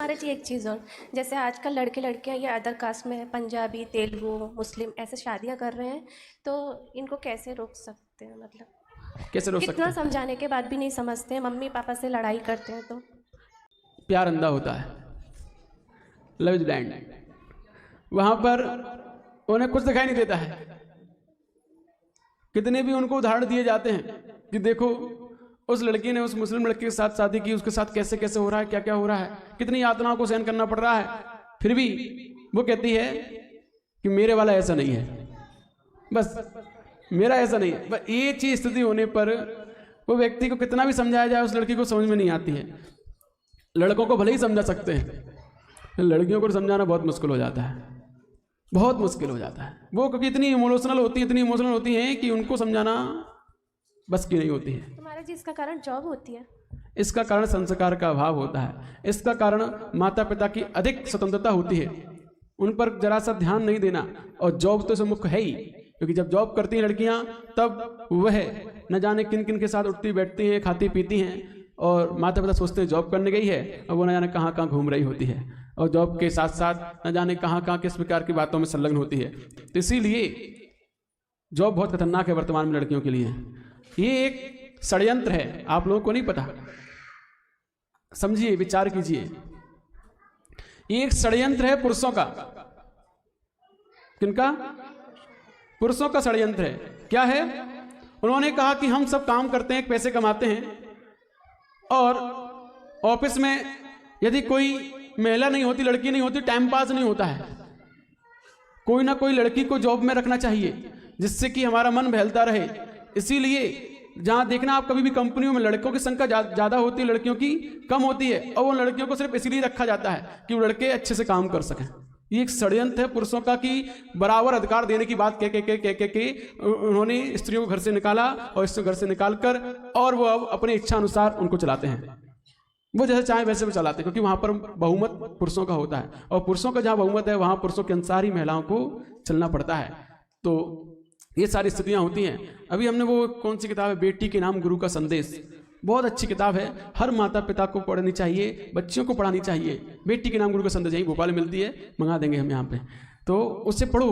तुम्हारे जी एक चीज़ और, जैसे आजकल लड़के लड़कियां ये अदर कास्ट में पंजाबी तेलुगु मुस्लिम ऐसे शादियां कर रहे हैं, तो इनको कैसे रोक सकते हैं? मतलब कैसे रोक सकते कितना हैं? समझाने के बाद भी नहीं समझते हैं, मम्मी पापा से लड़ाई करते हैं तो। प्यार अंधा होता है, लव इज ब्लाइंड। वहां पर उन्हें कुछ दिखाई नहीं देता है। कितने भी उनको उदाहरण दिए जाते हैं कि देखो उस लड़की ने उस मुस्लिम लड़के के साथ शादी की, उसके साथ कैसे कैसे हो रहा है, क्या क्या हो रहा है, कितनी यातनाओं को सहन करना पड़ रहा है, फिर भी वो कहती है कि मेरे वाला ऐसा नहीं है, बस मेरा ऐसा नहीं है। बस ये चीज स्थिति होने पर वो व्यक्ति को कितना भी समझाया जाए उस लड़की को समझ में नहीं आती है। लड़कों को भले ही समझा सकते हैं, लड़कियों को समझाना बहुत मुश्किल हो जाता है, बहुत मुश्किल हो जाता है। वो क्योंकि इतनी इमोशनल होती हैं कि उनको समझाना बस की नहीं होती है। तुम्हारे जी इसका कारण जॉब होती है। इसका कारण संस्कार का अभाव होता है। इसका कारण माता पिता की अधिक स्वतंत्रता होती है, उन पर जरा सा ध्यान नहीं देना। और जॉब तो इसमें मुख्य है ही, क्योंकि जब जॉब करती हैं लड़कियां तब वह न जाने किन किन के साथ उठती बैठती हैं, खाती पीती हैं, और माता पिता सोचते हैं जॉब करने गई है, और वो न जाने कहाँ कहाँ घूम रही होती है, और जॉब के साथ साथ न जाने कहाँ कहाँ किस प्रकार की बातों में संलग्न होती है। तो इसीलिए जॉब बहुत खतरनाक है वर्तमान में लड़कियों के लिए। ये एक षड्यंत्र है, आप लोगों को नहीं पता, समझिए, विचार कीजिए। ये एक षड्यंत्र है पुरुषों का। किनका? पुरुषों का षड्यंत्र है। क्या है? उन्होंने कहा कि हम सब काम करते हैं, पैसे कमाते हैं, और ऑफिस में यदि कोई महिला नहीं होती, लड़की नहीं होती, टाइम पास नहीं होता है। कोई ना कोई लड़की को जॉब में रखना चाहिए जिससे कि हमारा मन बहलता रहे। इसीलिए जहां देखना आप कभी भी कंपनियों में लड़कों की संख्या ज्यादा होती है, लड़कियों की कम होती है, और वो लड़कियों को सिर्फ इसलिए रखा जाता है कि वो लड़के अच्छे से काम कर सकें। ये एक षड्यंत्र है पुरुषों का कि बराबर अधिकार देने की बात कह के उन्होंने स्त्रियों को घर से निकाला, और इससे घर से निकालकर और वो अब अपने इच्छा अनुसार उनको चलाते हैं। वो जैसे चाहे वैसे भी चलाते हैं, क्योंकि वहां पर बहुमत पुरुषों का होता है, और पुरुषों का जहां बहुमत है वहां पुरुषों के अनुसार ही महिलाओं को चलना पड़ता है। तो ये सारी स्थितियां होती हैं। अभी हमने वो कौन सी किताब है, बेटी के नाम गुरु का संदेश, बहुत अच्छी किताब है, हर माता पिता को पढ़नी चाहिए, बच्चियों को पढ़ानी चाहिए। बेटी के नाम गुरु का संदेश यहीं भोपाल में मिलती है, मंगा देंगे हम यहाँ पे, तो उससे पढ़ो।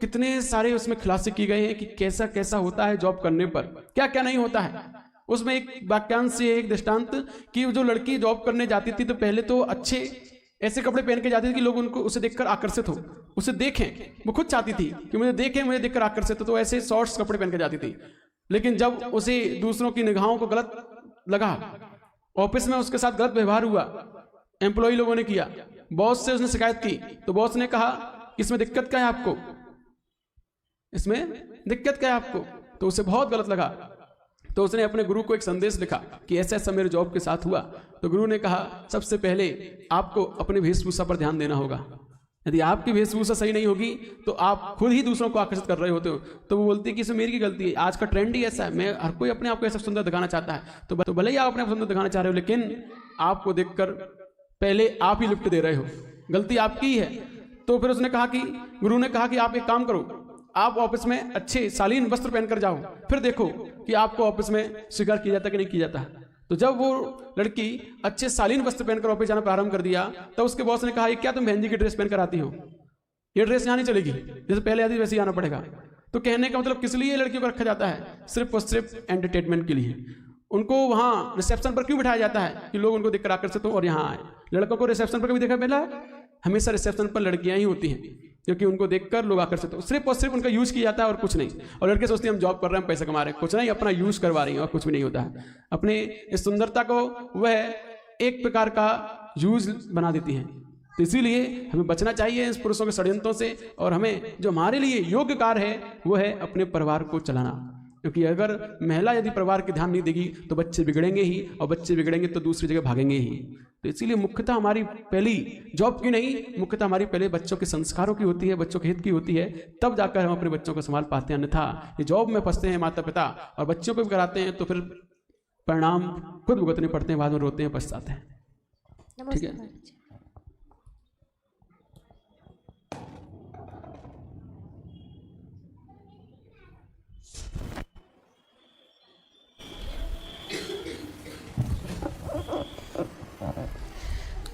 कितने सारे उसमें खुलासे किए गए हैं कि कैसा कैसा होता है जॉब करने पर, क्या क्या नहीं होता है। उसमें एक वाक्यांश से एक दृष्टांत कि जो लड़की जॉब करने जाती थी तो पहले तो अच्छे ऐसे कपड़े पहन के जाती थी कि लोग उनको उसे देखकर आकर्षित हो, उसे देखें। वो खुद चाहती थी कि मुझे देखें, मुझे देखकर आकर्षित हो, तो ऐसे शॉर्ट्स कपड़े पहन के जाती थी। लेकिन जब उसे दूसरों की निगाहों को गलत लगा, ऑफिस में उसके साथ गलत व्यवहार हुआ, एम्प्लॉय लोगों ने किया, बॉस से उसने शिकायत की, तो बॉस ने कहा इसमें दिक्कत क्या है आपको, इसमें दिक्कत क्या है आपको, तो उसे बहुत गलत लगा। तो उसने अपने गुरु को एक संदेश लिखा कि ऐसा ऐसा मेरे जॉब के साथ हुआ। तो गुरु ने कहा सबसे पहले आपको अपने वेशभूषा पर ध्यान देना होगा। यदि आपकी वेशभूषा सही नहीं होगी तो आप खुद ही दूसरों को आकर्षित कर रहे होते हो। तो वो बोलती है कि इसमें मेरी की गलती है, आज का ट्रेंड ही ऐसा है, मैं हर कोई अपने आप को ऐसा सुंदर दिखाना चाहता है, तो भले ही आप अपने आप सुंदर दिखाना चाह रहे हो, लेकिन आपको देखकर पहले आप ही लिफ्ट दे रहे हो, गलती आपकी ही है। तो फिर उसने कहा कि गुरु ने कहा कि आप एक काम करो, आप ऑफिस में अच्छे शालीन वस्त्र पहनकर जाओ, फिर देखो कि आपको ऑफिस में स्वीकार किया जाता कि नहीं किया जाता। तो जब वो लड़की अच्छे शालीन वस्त्र पहनकर ऑफिस जाना प्रारंभ कर दिया, तो उसके बॉस ने कहा ये क्या तुम बहन जी की ड्रेस पहनकर आती हो, ये ड्रेस यहाँ नहीं चलेगी, जैसे पहले आती वैसे ही आना पड़ेगा। तो कहने का मतलब किस लिए लड़कियों को रखा जाता है? सिर्फ और सिर्फ एंटरटेनमेंट के लिए। उनको वहां रिसेप्शन पर क्यों बिठाया जाता है? कि लोग उनको देखकर आकर्षित हो और यहाँ आए। लड़कों को रिसेप्शन पर कभी देखा पहला है? हमेशा रिसेप्शन पर लड़कियां ही होती हैं, क्योंकि उनको देखकर लोग आकर्षित हो। सिर्फ और सिर्फ उनका यूज किया जाता है और कुछ नहीं। और लड़के सोचते हैं हम जॉब कर रहे हैं, पैसे कमा रहे हैं, कुछ नहीं, अपना यूज करवा रही हैं और कुछ भी नहीं होता है। अपने इस सुंदरता को वह एक प्रकार का यूज बना देती हैं। तो इसीलिए हमें बचना चाहिए इस पुरुषों के षड्यंत्रों से, और हमें जो हमारे लिए योग्य कार्य है वो है अपने परिवार को चलाना। क्योंकि अगर महिला यदि परिवार की ध्यान नहीं देगी तो बच्चे बिगड़ेंगे ही, और बच्चे बिगड़ेंगे तो दूसरी जगह भागेंगे ही। तो इसीलिए मुख्यतः हमारी पहली जॉब की नहीं, मुख्यतः हमारी पहले बच्चों के संस्कारों की होती है, बच्चों के हित की होती है, तब जाकर हम अपने बच्चों को संभाल पाते हैं। अन्यथा ये जॉब में फंसते हैं माता पिता और बच्चों को भी कराते हैं, तो फिर परिणाम खुद भुगतने पड़ते हैं, बाद में रोते हैं, पछताते हैं। ठीक है।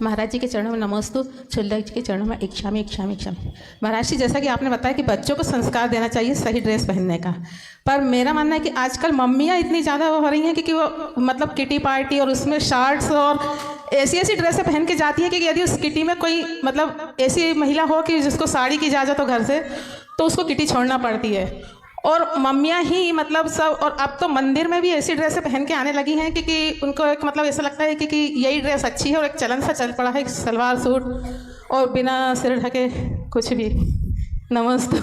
महाराज जी के चरणों में नमोस्तु, छुल्लक जी के चरणों में इच्छामी इच्छामी इच्छामी। महाराज जी, जैसा कि आपने बताया कि बच्चों को संस्कार देना चाहिए सही ड्रेस पहनने का, पर मेरा मानना है कि आजकल मम्मियाँ इतनी ज़्यादा हो रही हैं कि वो मतलब किटी पार्टी और उसमें शर्ट्स और ऐसी ड्रेसें पहन के जाती है कि यदि उस किटी में कोई मतलब ऐसी महिला हो कि जिसको साड़ी की इजाज़त हो घर से, तो उसको किटी छोड़ना पड़ती है। और मम्मियाँ ही मतलब सब, और अब तो मंदिर में भी ऐसी ड्रेसें पहन के आने लगी हैं कि उनको एक मतलब ऐसा लगता है कि यही ड्रेस अच्छी है, और एक चलन सा चल पड़ा है सलवार सूट और बिना सिर ढके कुछ भी। नमस्ते।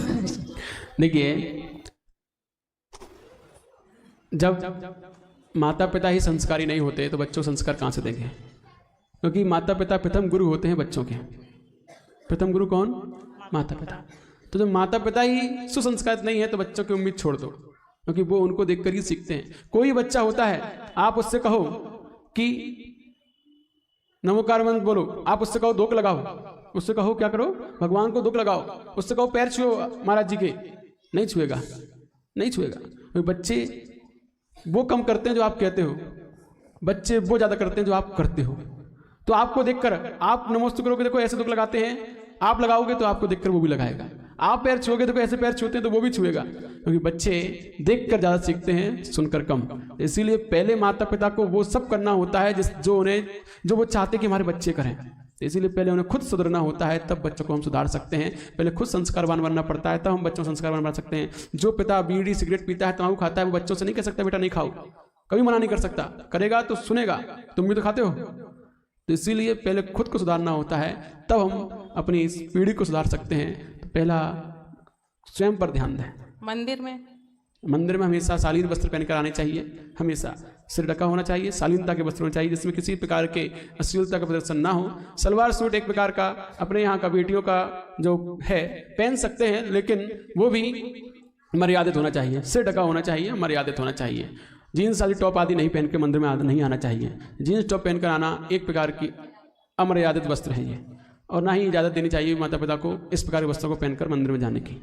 देखिए, जब माता पिता ही संस्कारी नहीं होते तो बच्चों को संस्कार कहाँ से देंगे? क्योंकि माता पिता प्रथम गुरु होते हैं बच्चों के। प्रथम गुरु कौन? माता पिता। तो जब माता पिता ही सुसंस्कारित नहीं है तो बच्चों की उम्मीद छोड़ दो, क्योंकि वो उनको देखकर ही सीखते हैं। कोई बच्चा होता है, आप उससे कहो कि नमोकार मंत्र बोलो, आप उससे कहो धूप लगाओ, उससे कहो क्या करो, भगवान को धूप लगाओ, उससे कहो पैर छुओ महाराज जी के, नहीं छुएगा, नहीं छुएगा। बच्चे वो कम करते हैं जो आप कहते हो, बच्चे वो ज़्यादा करते हैं जो आप करते हो। तो आपको देखकर आप नमोस्तु करोगे, देखो ऐसे दुख लगाते हैं, आप लगाओगे तो आपको देखकर वो भी लगाएगा। आप पैर छुओगे, देखो ऐसे पैर छूते हैं तो वो भी छुएगा। क्योंकि बच्चे देखकर ज़्यादा सीखते हैं, सुनकर कम। इसीलिए पहले माता पिता को वो सब करना होता है जो वो चाहते हैं कि हमारे बच्चे करें। इसीलिए पहले उन्हें खुद सुधरना होता है, तब बच्चों को हम सुधार सकते हैं। पहले खुद संस्कारवान बनना पड़ता है, तब हम बच्चों को संस्कारवान बना सकते हैं। जो पिता बीड़ी सिगरेट पीता है, तम्बाकू खाता है, वो बच्चों से नहीं कह सकता बेटा नहीं खाओ, कभी मना नहीं कर सकता। करेगा तो सुनेगा, तुम भी तो खाते हो। तो इसीलिए पहले खुद को सुधारना होता है, तब हम अपनी इस पीढ़ी को सुधार सकते हैं। तो पहला स्वयं पर ध्यान दें। मंदिर में हमेशा शालीन वस्त्र पहनकर आने चाहिए, हमेशा सिर ढका होना चाहिए, शालीनता के वस्त्र होने चाहिए जिसमें किसी प्रकार के अश्लीलता का प्रदर्शन ना हो। सलवार सूट एक प्रकार का अपने यहाँ का बेटियों का जो है पहन सकते हैं, लेकिन वो भी मर्यादित होना चाहिए, सिर ढका होना चाहिए, मर्यादित होना चाहिए। जीन्स वाली टॉप आदि नहीं पहन के मंदिर में नहीं आना चाहिए। जीन्स टॉप पहनकर आना एक प्रकार की अमर्यादित वस्त्र है ये, और ना ही इजाज़त देनी चाहिए माता पिता को इस प्रकार के वस्त्रों को पहनकर मंदिर में जाने की।